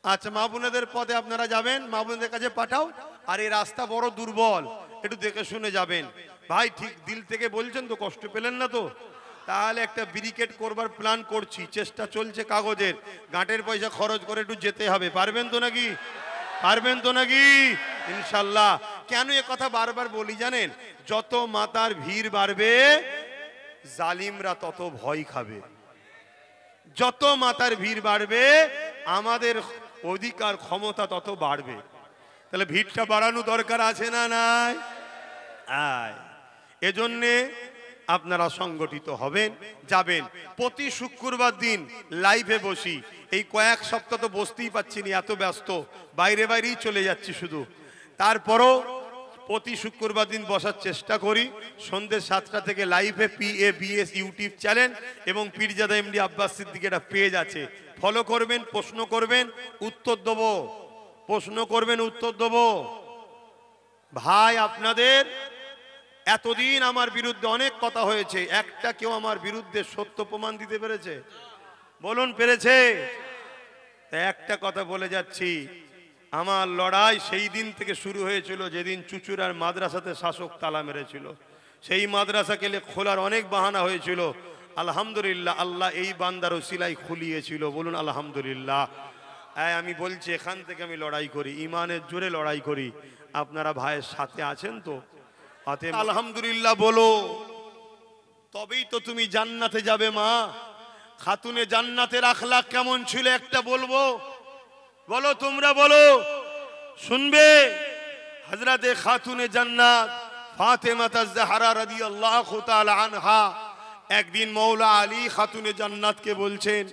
আচ্ছা মা বোনেদের পথে আপনারা যাবেন, মা বোনেদের কাছে পাঠাও। আর এই রাস্তা বড় দুর্বল, একটু দেখে শুনে যাবেন ভাই। ঠিক দিল থেকে বলছেন তো, কষ্ট পেলেন না তো? তাহলে একটা ব্যারিকেড করবার প্ল্যান করছি, চেষ্টা চলছে কাগজের, গাঁটের পয়সা খরচ করে একটু যেতে হবে। পারবেন তো নাকি? পারবেন তো নাকি? ইনশাল্লাহ। কেন এ কথা বারবার বলি জানেন? যত মাতার ভিড় বাড়বে, জালিমরা তত ভয় খাবে। যত মাতার ভিড় বাড়বে, আমাদের অধিকার ক্ষমতা তত বাড়বে। তাহলে ভিড়টা বাড়ানো দরকার আছে না নাই? এজন্যে আপনারা সংগঠিত হবেন, যাবেন। প্রতি শুক্রবার দিন লাইভে বসি। এই কয়েক সপ্তাহ তো বসতেই পাচ্ছি না, এত ব্যস্ত, বাইরে বাইরেই চলে যাচ্ছি শুধু। তারপরও প্রতি শুক্রবার দিন বসার চেষ্টা করি। সন্ধ্যে 7টা থেকে লাইভে PABS ইউটিউব চ্যানেল এবং পীরজাদা এমডি আব্বাস সিদ্দিক একটা পেজ আছে, ফলো করবেন, প্রশ্ন করবেন, উত্তর দেবো। প্রশ্ন করবেন, উত্তর দেবো। ভাই, আপনাদের এতদিন আমার বিরুদ্ধে অনেক কথা হয়েছে, একটা কেউ আমার বিরুদ্ধে সত্য প্রমাণ দিতে পেরেছে? বলুন, পেরেছে? একটা কথা বলে যাচ্ছি, আমার লড়াই সেই দিন থেকে শুরু হয়েছিল যেদিন চুচুড়ার মাদ্রাসাতে শাসক তালা মেরেছিল। সেই মাদ্রাসাকে খোলার অনেক বাহানা হয়েছিল। আলহামদুলিল্লাহ, আল্লাহ এই বান্দার ওসিলাই খুলিয়েছিল। বলুন আলহামদুলিল্লাহ। আমি বলছি, এখান থেকে আমি লড়াই করি, ইমানের জোরে লড়াই করি। আপনারা ভাইয়ের সাথে আছেন তো? আলহামদুলিল্লাহ বলো, তবেই তো তুমি জান্নাতে যাবে। মা খাতুনে জান্নাতের আখলাক কেমন ছিল একটা বলবো, বলো, তোমরা বলো, শুনবে? হযরতে খাতুনে জান্নাত ফাতেমা তাজ-জাহরা রাদিয়াল্লাহু তাআলা আনহা একদিন মওলা আলী খাতুনে জান্নাতকে বলছেন,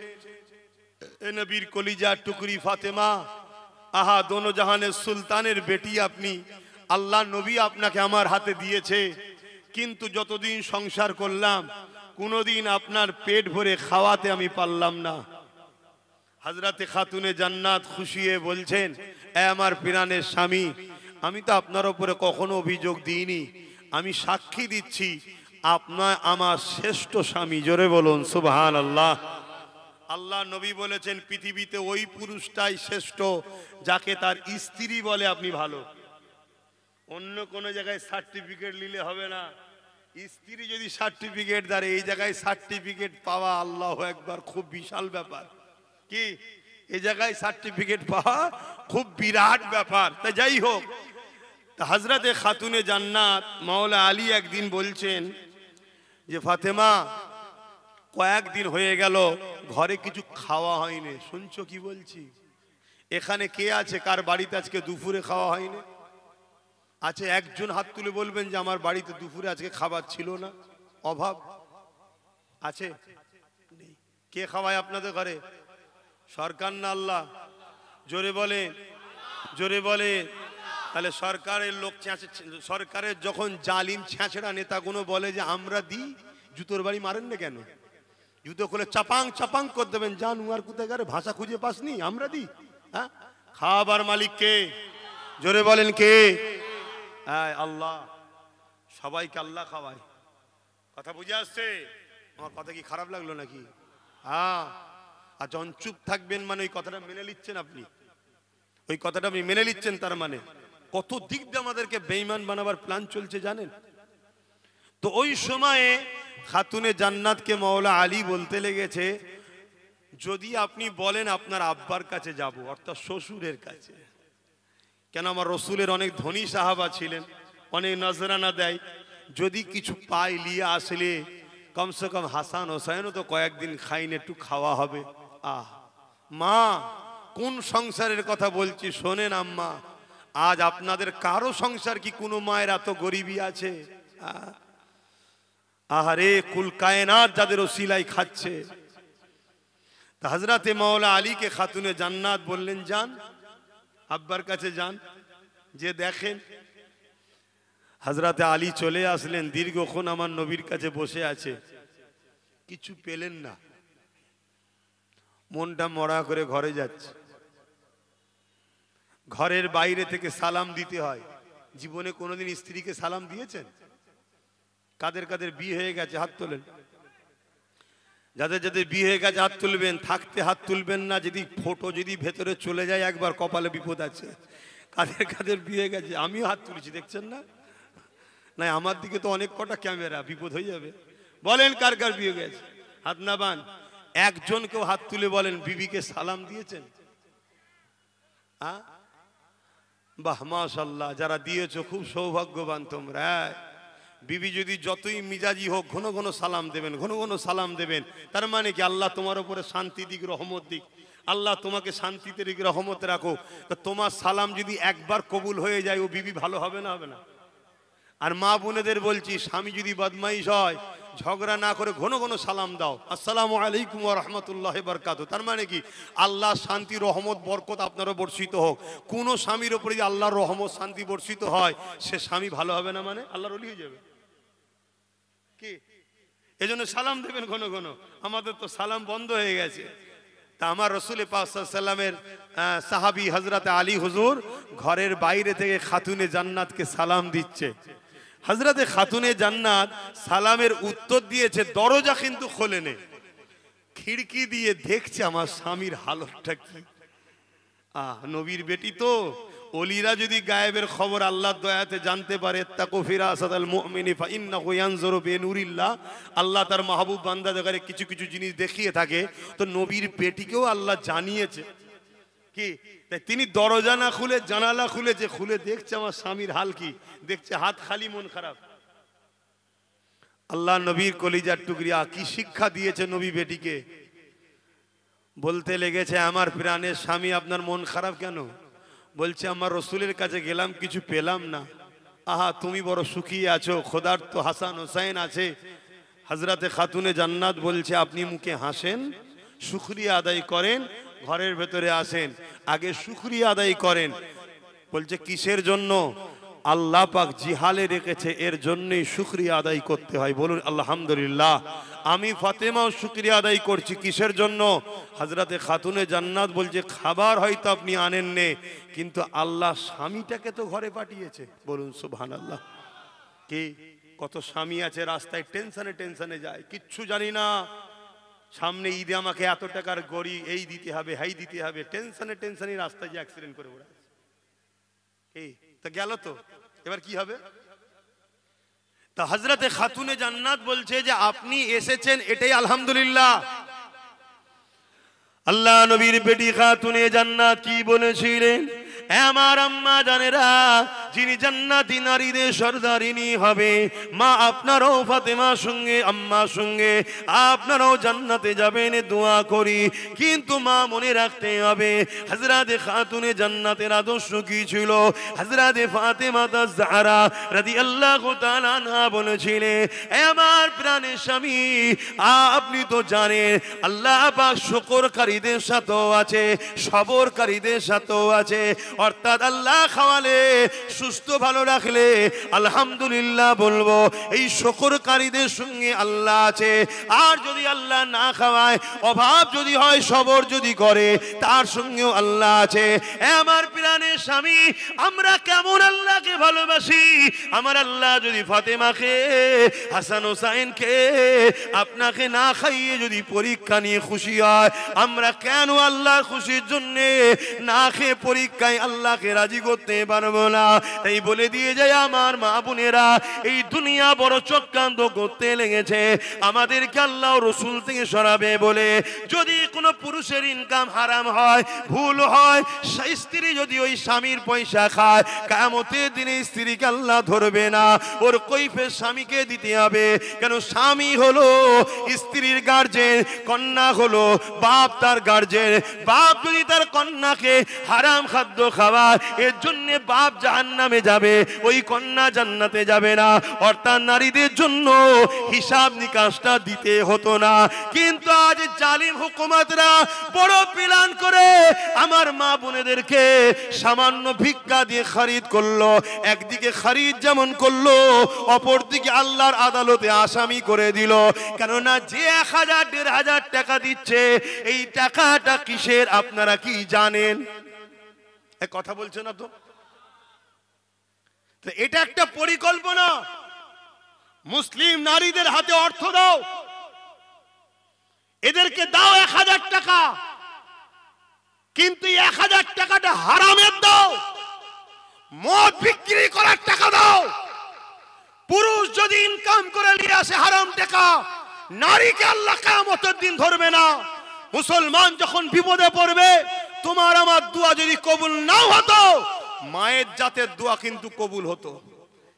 এ নবীর কলিজার টুকরি ফাতেমা, আহা দোনো জাহানের সুলতানের বেটি আপনি, আল্লাহ নবী আপনাকে আমার হাতে দিয়েছে, কিন্তু যতদিন সংসার করলাম কোনোদিন আপনার পেট ভরে খাওয়াতে আমি পারলাম না। হযরতে খাতুনে জান্নাত খুশিয়ে বলছেন, এ আমার প্রাণের স্বামী, আমি তো আপনার উপরে কখনো অভিযোগ দিইনি, আমি সাক্ষী দিচ্ছি আপনার আমার শ্রেষ্ঠ স্বামী। জোরে বলুন সুবহানাল্লাহ। আল্লাহ নবী বলেছেন পৃথিবীতে ওই পুরুষটাই শ্রেষ্ঠ যাকে তার স্ত্রী বলে আপনি ভালো। অন্য কোনো জায়গায় সার্টিফিকেট নিলে হবে না, স্ত্রী যদি সার্টিফিকেট দেয়, এই জায়গায় সার্টিফিকেট পাওয়া আল্লাহু আকবার খুব বিশাল ব্যাপার। কি এই জায়গায় সার্টিফিকেট পাওয়া খুব বিরাট ব্যাপার। তা যাই হোক, হযরতে খাতুনে জান্নাত মাওলা আলী একদিন বলছেন যে ফাতেমা, কয়েকদিন হয়ে গেল ঘরে কিছু খাওয়া হয়নি। শুনছো কি বলছি? এখানে কে আছে কার বাড়িতে আজকে দুপুরে খাওয়া হয়নি? আছে একজন হাত তুলে বলবেন যে আমার বাড়িতে দুপুরে আজকে খাবার ছিল না, অভাব আছে? নেই। কে খাওয়ায় আপনাদের ঘরে? সরকার না আল্লাহ? জোরে বলে, জোরে বলে। তাহলে সরকারের লোক, সরকারের যখন জালিম ছেঁচড়া নেতাগুলো বলে যে আমরা দিই, জুতোর বাড়ি মারেন না কেন? জুতো খুলে চাপাং চাপাং করে দেবেন, জান আর কোথায় গেলে ভাষা খুঁজে পাসনি, আমরা দিই। হ্যাঁ, খাবার মালিক কে? জোরে বলেন কে? হ্যাঁ আল্লাহ। সবাইকে আল্লাহ খাওয়ায়। কথা বুঝে আসছে? আমার কথা কি খারাপ লাগলো নাকি? হ্যাঁ। আর যখন চুপ থাকবেন মানে ওই কথাটা মেনে নিচ্ছেন আপনি, ওই কথাটা আপনি মেনে নিচ্ছেন, তার মানে কত দিক দিয়ে আমাদেরকে বেঈমান বানাবার প্ল্যান চলছে জানেন? তো ওই সময়ে খাতুনে জান্নাতকে মাওলা আলী বলতে লেগেছে, যদি আপনি বলেন আপনার আব্বার কাছে যাব, অর্থাৎ শ্বশুরের কাছে, কেন আমার রসুলের অনেক ধনী সাহাবা ছিলেন, অনেক নজরানা দেয়, যদি কিছু পাই লিয়ে আসলে কমসে কম হাসান হোসেনও তো কয়েকদিন খাইন, একটু খাওয়া হবে। আহ মা, কোন সংসারের কথা বলছি শোনেন আম্মা, আজ আপনাদের কারো সংসার কি কোনো মায়ের এত গরিবী আছে? আহারে, কুল কায়নাত যাদের ওসিলাই খাচ্ছে। তা হযরতে মাওলা আলীকে খাতুনে জান্নাত বললেন, যান আব্বার কাছে যান, যে দেখেন। হযরতে আলী চলে আসলেন, দীর্ঘক্ষণ আমার নবীর কাছে বসে আছে, কিছু পেলেন না, মনটা মরা করে ঘরে যাচ্ছে। ঘরের বাইরে থেকে সালাম দিতে হয়। জীবনে কোনোদিন স্ত্রীকে সালাম দিয়েছেন? কাদের কাদের বিয়ে হয়ে গেছে হাত তোলেন। যাদের যাদের বিয়ে হয়ে গেছে হাত তুলবেন, থাকতে হাত তুলবেন না, যদি ফটো যদি ভেতরে চলে যায় একবার কপালে বিপদ আছে। কাদের কাদের বিয়ে হয়ে গেছে? আমিও হাত তুলেছি, দেখছেন না? না আমার দিকে তো অনেক কটা ক্যামেরা, বিপদ হয়ে যাবে। বলেন কার কার বিয়ে গেছে? হাত না বান। একজনকেও হাত তুলে বলেন বিবিকে সালাম দিয়েছেন? বাহ মাশাআল্লাহ, যারা দিয়েছো খুব সৌভাগ্যবান তোমরা। বিবি যদি যতই মিজাজি হোক ঘন ঘন সালাম দেবেন, ঘন ঘন সালাম দেবেন। তার মানে কি আল্লাহ তোমার উপরে শান্তি দিক, রহমত দিক, আল্লাহ তোমাকে শান্তিতে দিক, রহমত রাখো। তো তোমার সালাম যদি একবার কবুল হয়ে যায়, ও বিবি ভালো হবে না? হবে না? আর মা বোনেদের বলছি, স্বামী যদি বদমাইশ হয়, ঝগড়া না করে ঘন ঘন সালাম দাও, আসসালামু আলাইকুম ওয়া রাহমাতুল্লাহি ওয়া বারাকাতুহু। তার মানে কি আল্লাহ শান্তি, রহমত, বরকত আপনারও বর্ষিত হোক। কোন স্বামীর উপরে যদি আল্লাহর রহমত, শান্তি বর্ষিত হয়, সে স্বামী ভালো হবে না, মানে আল্লাহর ওলি হয়ে যাবে। কি এজন্য সালাম দেবেন ঘন ঘন। আমাদের তো সালাম বন্ধ হয়ে গেছে। তা আমার রসুল পাক সাল্লাল্লাহু আলাইহি ওয়াসাল্লামের সাহাবী হযরতে আলী হুজুর ঘরের বাইরে থেকে খাতুনে জান্নাতকে সালাম দিচ্ছে। হযরতে খাতুনে জান্নাত সালামের উত্তর দিয়েছে, দরজা কিন্তু খোলেনি, খিড়কি দিয়ে দেখছে আমার স্বামীর হালতটা কি। নবীর বেটি তো, ওলিরা যদি গায়েবের খবর আল্লাহর দয়াতে জানতে পারে, তাকু ফিরাসাতাল মুমিনি ফা ইন্নাহু ইয়ানজুরু বিনুরিল্লাহ, আল্লাহ তার মাহবুব বান্দাদের কিছু কিছু জিনিস দেখিয়ে থাকে, তো নবীর বেটিকেও আল্লাহ জানিয়েছে। কি তিনি দরজা না খুলে জানালা খুলেছে, খুলে দেখছে আমার স্বামীর হাল কি, দেখছে হাত খালি মন খারাপ। আল্লাহ নবীর কলিজার টুকরিয়া কি শিক্ষা দিয়েছে নবী বেটিকে। বলতে লেগেছে, আমার প্রাণের স্বামী আপনার মন খারাপ কেন? বলছে, আমার রসুলের কাছে গেলাম কিছু পেলাম না। আহা, তুমি বড় সুখী আছো, খোদার তো হাসান হোসেন আছে। হযরতে খাতুনে জান্নাত বলছে, আপনি মুখে হাসেন, শুকরিয়া আদায় করেন, ঘরের ভেতরে আসেন, আগে শুকরিয়া আদায় করেন। বলছে কিসের জন্য? আল্লাহ পাক জিহালে রেখেছে, এর জন্যই শুকরিয়া আদায় করতে হয়। বলুন আলহামদুলিল্লাহ। আমি ফাতেমাও শুকরিয়া আদায় করছি। কিসের জন্য? হযরতে খাতুনে জান্নাত বলছে খাবার হয়তো আপনি আনেন নে, কিন্তু আল্লাহ স্বামীটাকে তো ঘরে পাঠিয়েছে। বলুন সুবহানাল্লাহ। কি কত স্বামী আছে রাস্তায় টেনশনে টেনশনে যায়, কিচ্ছু জানি না, সামনে ঈদে আমাকে এত টাকার গড়ি এই দিতে হবে, হাই দিতে হবে, টেনশনে টেনশনে রাস্তায় যে অ্যাক্সিডেন্ট করে ওরা এই তো গেল। তো এবার কি হবে? তা হযরতে খাতুনে জান্নাত বলছে যে আপনি এসেছেন, এটাই আলহামদুলিল্লাহ। আল্লাহ নবীর বেটি খাতুনে জান্নাত কি বলেছিলেন? আমার আম্মা জানেরা, যিনি জান্নাতি নারীদের সরদারিনী হবে, মা আপনারাও ফাতেমার সঙ্গে আম্মার সঙ্গে আপনারাও জান্নাতে যাবেন দোয়া করি। কিন্তু মা মনে রাখতে হবে হযরতে খাতুনে জান্নাতের আদর্শ কি ছিল। হযরতে ফাতেমা তাজ-জাহরা রাদিয়াল্লাহু তাআলা আনহা বলেছিলেন, আমার প্রাণের স্বামী আপনি তো জানেন আল্লাহ পাক শুকরকারীদের সাথেও আছে, সবরকারীদের সাথেও আছে। অর্থাৎ আল্লাহ খাওয়ালে, সুস্থ ভালো রাখলে আলহামদুলিল্লাহ বলবো, এই শুকরকারীদের সঙ্গে আল্লাহ আছে। আর যদি আল্লাহ না খাওয়ায়, অভাব যদি হয়, সবর যদি করে, তার সঙ্গেও আল্লাহ আছে। আমার প্রাণের স্বামী, আমরা কেমন আল্লাহকে ভালোবাসি। আমার আল্লাহ যদি ফাতেমাকে, হাসান হোসাইনকে আপনাকে না খাইয়ে যদি পরীক্ষা নিয়ে খুশি হয়, আমরা কেন আল্লাহর খুশির জন্য না খেয়ে পরীক্ষায় আল্লাহকে রাজি করতে পারবো না? তাই বলে দিয়ে যায় আমার মা বোনেরা, এই দুনিয়া বড় চক্রান্ত করতে লেগেছে আমাদেরকে আল্লাহ রসুল থেকে সরাবে বলে। যদি কোনো পুরুষের ইনকাম হারাম হয়, ভুল হয়, স্ত্রী যদি ওই স্বামীর পয়সা খায়, কিয়ামতের দিনে স্ত্রীকে আল্লাহ ধরবে না, ওর কৈফিয়ত স্বামীকে দিতে হবে। কেন? স্বামী হলো স্ত্রীর গার্জেন, কন্যা হলো বাপ তার গার্জেন। বাপ যদি তার কন্যাকে হারাম খাদ্য খাওয়ায়, এর জন্য বাপ জাহান্নামে যাবে, ওই কন্যা জান্নাতে যাবে না। অর্থাৎ নারীদের জন্য হিসাব নিকাশটা দিতে হতো না। কিন্তু আজ জালিম হুকুমতরা বড় প্ল্যান করে আমার মা বোনেদেরকে সামান্য ভিক্ষা দিয়ে খরিদ করলো। একদিকে খরিদ যেমন করলো, অপরদিকে আল্লাহর আদালতে আসামি করে দিল। কেননা যে 1000 1500 টাকা দিচ্ছে, এই টাকাটা কিসের আপনারা কি জানেন? কথা বলছে না তো? এটা একটা পরিকল্পনা। মুসলিম নারীদের হাতে অর্থ দাও, এদেরকে দাও 1000 টাকা, কিন্তু 1000 টাকাটা হারামের দাও, মদ বিক্রি করার টাকা দাও। পুরুষ যদি ইনকাম করে নিয়ে আসে হারাম টাকা, নারীকে আল্লাহ কিয়ামতের দিন ধরবে না। মুসলমান যখন বিপদে পড়বে, তোমার আমার দোয়া যদি কবুল নাও হতো, মায়ের জাতের দোয়া কিন্তু কবুল হতো।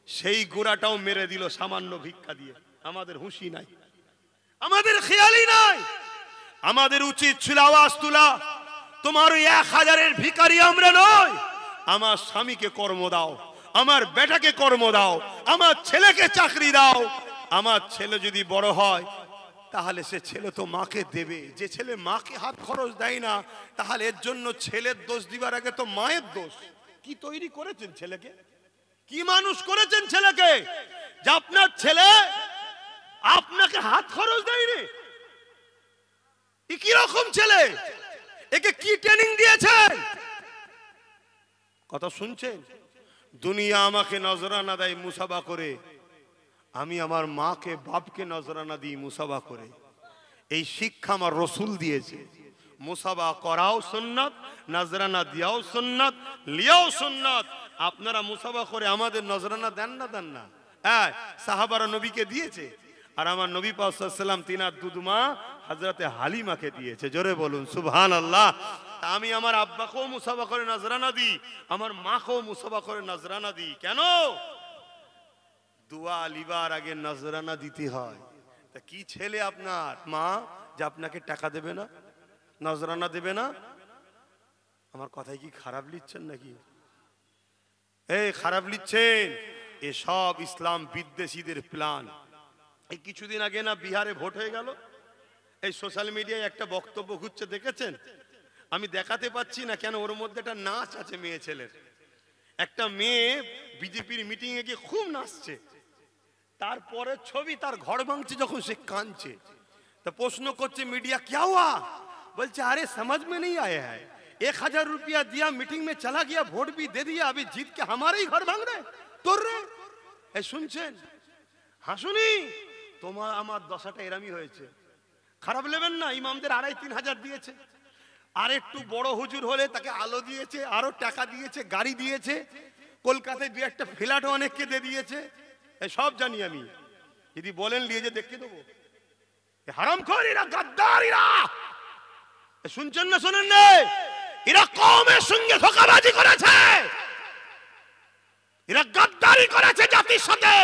সেই গোড়াটাও মেরে দিল সামান্য ভিক্ষা দিয়ে। আমাদের হুঁশি নাই, আমাদের খেয়ালই নাই। আমাদের উচিত ছিল আওয়াজ তোলা, তোমার ওই 1000-এর ভিখারি আমরা নয়। আমার স্বামীকে কর্ম দাও, আমার বেটাকে কর্ম দাও, আমার ছেলেকে চাকরি দাও। আমার ছেলে যদি বড় হয়, তাহলে সে ছেলে তো মাকে দেবে। যে ছেলে মাকে হাত খরচ দেয় না, তাহলে এর জন্য ছেলের দোষ দিবার আগে তো মায়ের দোষ। কি তৈরি করেছেন ছেলেকে, কি মানুষ করেছেন ছেলেকে, যে আপনার ছেলে আপনাকে হাত খরচ দেয়নি? কি রকম ছেলে? একে কি ট্রেনিং দিয়েছেন? কথা শুনছেন? দুনিয়া আমাকে নজরানা দেয় মুসাবা করে, আমি আমার মাকে বাপকে নজরানা দিই মুসাবা করে। এই শিক্ষা আমার রসুল দিয়েছে। মুসাবা করাও সুন্নাত, নজরানা দিয়াও সুন্নাত, লিয়াও সুন্নাত। আপনারা মুসাবা করে আমাদের নজরানা দেন না? দেন না? হ্যাঁ, সাহাবারা নবীকে দিয়েছে, আর আমার নবী পাক সাল্লাল্লাহু আলাইহি ওয়াসাল্লাম তিনার দুধমা হযরতে হালিমাকে দিয়েছে। জোরে বলুন সুবহানাল্লাহ। আমি আমার আব্বাকেও মুসাবা করে নজরানা দিই, আমার মাকেও মুসাবা করে নজরানা দিই। কেন? দোয়া লিবার আগে নজরানা দিতে হয়। তা কি ছেলে আপনার মা যে আপনাকে টাকা দেবে না, নজরানা দেবে না? আমার কথাই কি খারাপ লিখছেন নাকি? এই খারাপ লিখছেন। এসব ইসলাম বিদ্বেষীদের প্ল্যান। এই কিছুদিন আগে না বিহারে ভোট হয়ে গেল, এই সোশ্যাল মিডিয়ায় একটা বক্তব্য ঘুরছে, দেখেছেন? আমি দেখাতে পাচ্ছি না কেন, ওর মধ্যে একটা নাচ আছে মেয়ে ছেলের। একটা মেয়ে বিজেপির মিটিং এ গিয়ে খুব নাচছে, তারপরে ছবি তার ঘর ভাঙছে যখন সে কাঁদছে। তা প্রশ্ন করছে মিডিয়া, क्या हुआ? বলছে আরে समझ में नहीं आया है, 1000 रुपया दिया, मीटिंग में चला गया, वोट भी दे दिया, अभी जीत के हमारे ही घर भांग रहे তোর রে। এই শুনছেন? হাসুনি, তোমার আমার দশাটা এরামই হয়েছে। খারাপ নেবেন না, ইমামদের 2500-3000 দিয়েছে, আর একটু বড় হুজুর হলে তাকে আলো দিয়েছে, আরো টাকা দিয়েছে, গাড়ি দিয়েছে, কলকাতায় 2-1টা ফ্ল্যাট অনেককে দিয়ে দিয়েছে, সব জানি আমি। যদি বলেন নিয়ে যে দেখতে দেবো। হারামখোরেরা, গাদ্দারেরা, শুনছেন না শোনেন না? এরা কওমের সঙ্গে ধোঁকাবাজি করেছে, এরা গাদ্দারি করেছে জাতির সাথে।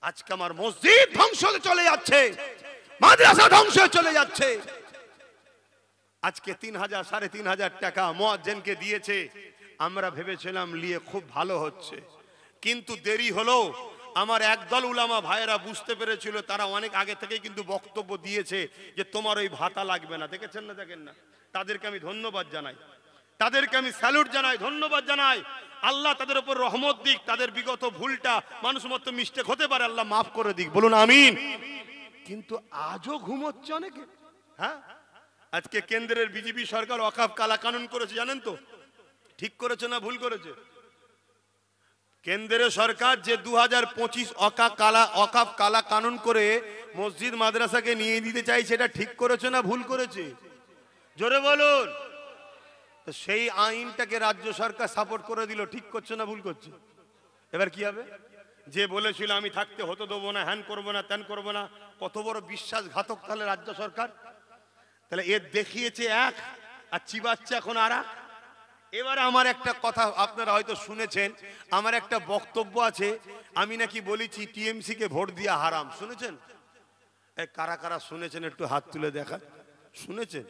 আজকে আমার মসজিদ ধ্বংস হয়ে চলে যাচ্ছে, মাদ্রাসা ধ্বংস হয়ে চলে যাচ্ছে। আজকে 3000 3500 টাকা মুয়াজ্জিনকে দিয়েছে, আমরা ভেবেছিলাম নিয়ে খুব ভালো হচ্ছে, কিন্তু দেরি হলো। আমার একদল উলামা ভাইয়েরা বুঝতে পেরেছিল, তারা অনেক আগে থেকে কিন্তু বক্তব্য দিয়েছে যে তোমার ওই ভাতা লাগবে না। দেখেছেন না? দেখেন না? তাদেরকে আমি ধন্যবাদ জানাই, তাদেরকে আমি স্যালুট জানাই, ধন্যবাদ জানাই। আল্লাহ তাদের উপর রহমত দিক, তাদের বিগত ভুলটা, মানুষ মত মিস্টেক হতে পারে, আল্লাহ মাফ করে দিক, বলুন আমিন। কিন্তু আজও ঘুমোচ্ছে অনেকে। হ্যাঁ, আজকে কেন্দ্রের বিজেপি সরকার ওয়াকফ কালা কানুন করেছে, জানেন তো? ঠিক করেছে না ভুল করেছে? কেন্দ্রের সরকার যে 2025 ওয়াকফ কালা কানুন করে মসজিদ মাদ্রাসাকে নিয়ে দিতে চাইছে, এটা ঠিক করেছে না ভুল করেছে? জোরে বলুন। তো সেই আইনটাকে রাজ্য সরকার সাপোর্ট করে দিল, ঠিক করছে না ভুল করছে? এবার কি হবে? যে বলেছিল আমি থাকতে হতে দেবো না, হ্যান করবো না, ত্যান করবো না, কত বড় বিশ্বাসঘাতক তাহলে রাজ্য সরকার। তাহলে এর দেখিয়েছে এক, আর চিবাচ্ছে এখন আর এক। এবারে আমার একটা কথা আপনারা হয়তো শুনেছেন, আমার একটা বক্তব্য আছে, আমি নাকি বলেছি টিএমসি কে ভোট দিয়া হারাম। শুনেছেন? কারা কারা শুনেছেন একটু হাত তুলে দেখা। শুনেছেন?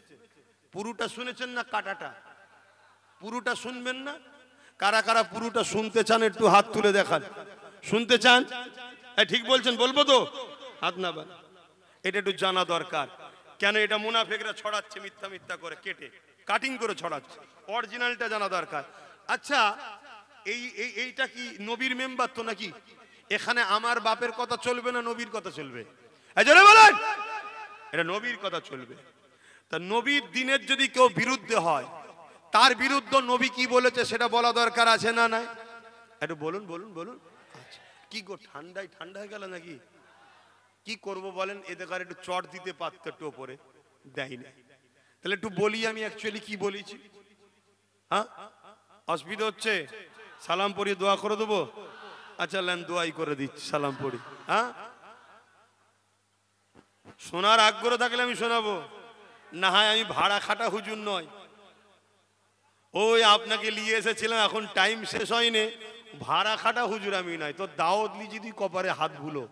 পুরোটা শুনেছেন না কাটাটা? পুরোটা শুনবেন না? কারা কারা পুরোটা শুনতে চান একটু হাত তুলে দেখান। শুনতে চান? ঠিক বলছেন, বলবো তো? হাত না বান, এটা একটু জানা দরকার। কেন এটা মুনাফিকরা ছড়াচ্ছে, মিথ্যা মিথ্যা করে কেটে কাটিং করে ছড়াচ্ছে, অরিজিনালটা জানা দরকার। আচ্ছা, এইটা কি নবীর মেম্বার তো নাকি? এখানে আমার বাপের কথা চলবে না নবীর কথা চলবে? জোরে বলেন। এটা নবীর কথা চলবে। তা নবীর দিনের যদি কেউ বিরুদ্ধে হয়, তার বিরুদ্ধে নবী কি বলেছে সেটা বলা দরকার আছে না নাই? একটু বলুন বলুন বলুন। আচ্ছা, কি গো ঠান্ডায় ঠান্ডা হয়ে গেল নাকি? কি করব বলেন? এদের একটু চট দিতে পারতো, একটু ওপরে দেয় না। তাহলে একটু বলি আমি অ্যাকচুয়ালি কি বলেছি। হ্যাঁ, অসুবিধা হচ্ছে? সালাম পড়িয়ে দোয়া করে দেবো? আচ্ছা লেন, দোয়াই করে দিচ্ছি, সালাম পড়ি। হ্যাঁ, শোনার আগ্রহ থাকলে আমি শোনাবো, না হয় আমি ভাড়া খাটা হুজুর নয়। ওই আপনাকে নিয়ে এসেছিলাম, এখন টাইম শেষ হয়নি, ভাড়া খাটা হুজুর আমি নাই। তো দাওয়াত লি যদি কপারে হাত ভুলো,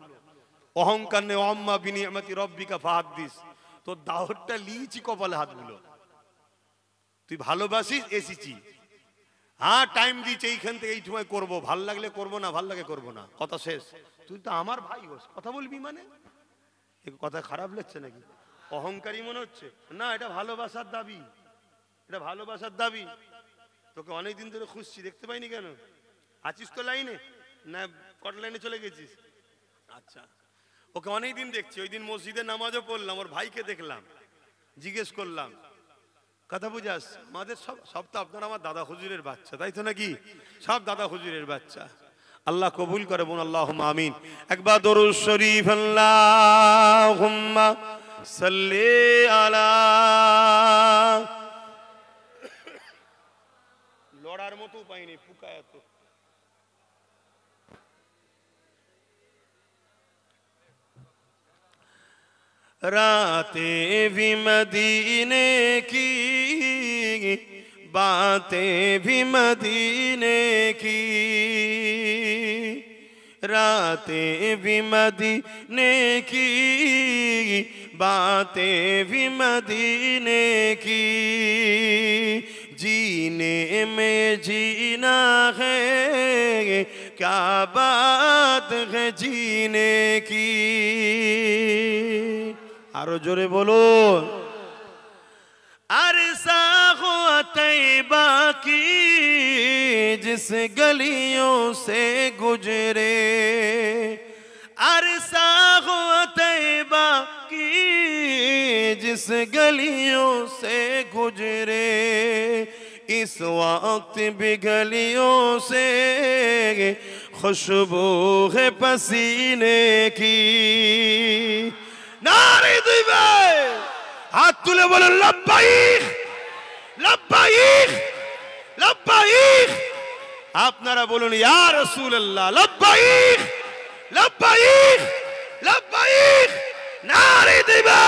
অহংকার নে অম্মা বিনিয়ামতি রব্বিকা ফাহাদ্দিস, তো দাওয়াতটা লিয়েছি কপালে হাত ভুলো। তুই ভালোবাসিস এসেছি, হ্যাঁ টাইম দিচ্ছে, এইখান থেকে এই সময় করবো, ভাল লাগলে করবো, না ভাল লাগে করবো না, কথা শেষ। তুই তো আমার ভাই হোস, কথা বলবি মানে? কথা খারাপ লাগছে নাকি? অহংকারী মনে হচ্ছে? না, এটা ভালোবাসার দাবি, এটা ভালোবাসার দাবি। তোকে অনেকদিন ধরে খুঁজছি, দেখতে পাইনি কেন? আছিস তো লাইনে না কট লাইনে চলে গেছিস? আচ্ছা, ওকে অনেকদিন দেখছি। ওই দিন মসজিদে নামাজও পড়লাম, ওর ভাইকে দেখলাম, জিজ্ঞেস করলাম, কথা বুঝাস? আমাদের সব তো আপনারা আমার দাদা হুজুরের বাচ্চা, তাই তো নাকি? সব দাদা হুজুরের বাচ্চা। আল্লাহ কবুল করে, বোন আল্লাহুম্মা আমিন। একবার দরুদ শরীফ, আল্লাহুম্মা সাল্লি আলা। লড়ার মতো পাইনি, পুকা এত। रातें भी मदीने की, बातें भी मदीने की, रातें भी मदीने की, बातें भी मदीने की, जीने में जीना है, क्या बात है जीने की। আরো জোরে বলুন। सागो तैबा की जिस गलियों से गुजरे, सागो तैबा की जिस गलियों से गुजरे, इस वक्त भी गलियों से खुशबू है पसीने की। नारे दिवे हाथ तुले बोलो लब्बाइक लब्बाइक लब्बाइक। আপনারা বলুন ইয়া রাসূলুল্লাহ লব্বাইক লব্বাইক লব্বাইক। নারে দিবে।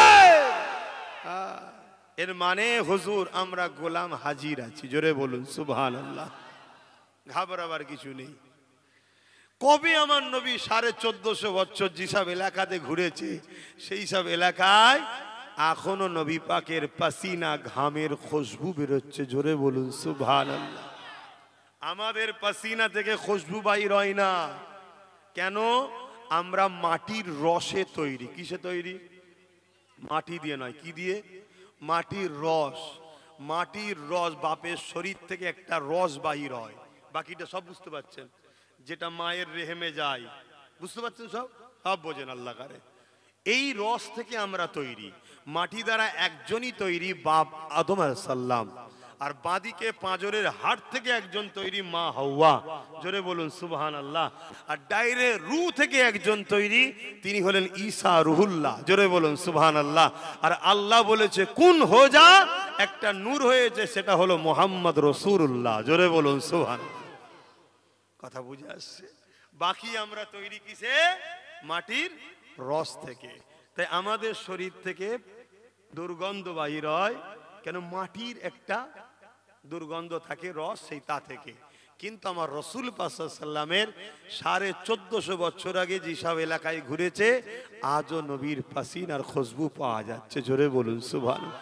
এর মানে হুজুর আমরা গোলাম হাজির আছি, জোরে বলুন সুবহানাল্লাহ। ঘাবড়াবার কিছু নেই। কবে আমার নবী 1450 বছর যেসব এলাকাতে ঘুরেছে সেই সব এলাকায় এখনো নবী পাকের পাসিনা ঘামের খুশবু বেরোচ্ছে, জোরে বলুন সুবহানাল্লাহ। আমাদের পাসিনা থেকে খুশবু বাইর হয় না কেন? আমরা মাটির রসে তৈরি। কিসে তৈরি? মাটি দিয়ে নয়, কি দিয়ে? মাটির রস। মাটির রস, বাপের শরীর থেকে একটা রস বাহির হয়, বাকিটা সব বুঝতে পারছেন, যেটা মায়ের রেহেমে যায়, বুঝতে পারছেন সব? সব বোঝেন আল্লাহ করে। এই রস থেকে আমরা তৈরি। মাটি দ্বারা একজনই তৈরি, বাপ আদম আলাইহিস সালাম। আর বাদিকে পাঁজরের হাড় থেকে একজন তৈরি, মা হাওয়া, জোরে বলুন সুবহানাল্লাহ। আর ডাইরে রূহ থেকে একজন তৈরি, তিনি হলেন ঈসা রুহুল্লাহ, জোরে বলুন সুবহানাল্লাহ। আর আল্লাহ বলেছে কুন হো যা, একটা নূর হয়েছে, সেটা হলো মুহাম্মদ রাসূলুল্লাহ, জোরে বলুন সুবহানাল্লাহ। কথা বুঝে আসছে? বাকি আমরা তৈরি কিসে? মাটির রস থেকে। তাই আমাদের শরীর থেকে দুর্গন্ধ বাহির হয় কেন? মাটির একটা দুর্গন্ধ থাকে, রস, সেই তা থেকে। কিন্তু আমার রাসূল পাক সাল্লাল্লাহু আলাইহি ওয়াসাল্লামের 1450 বছর আগে যেসব এলাকায় ঘুরেছে আজও নবীর পাসিনার খুশবু পাওয়া যাচ্ছে, জোরে বলুন সুবহানাল্লাহ।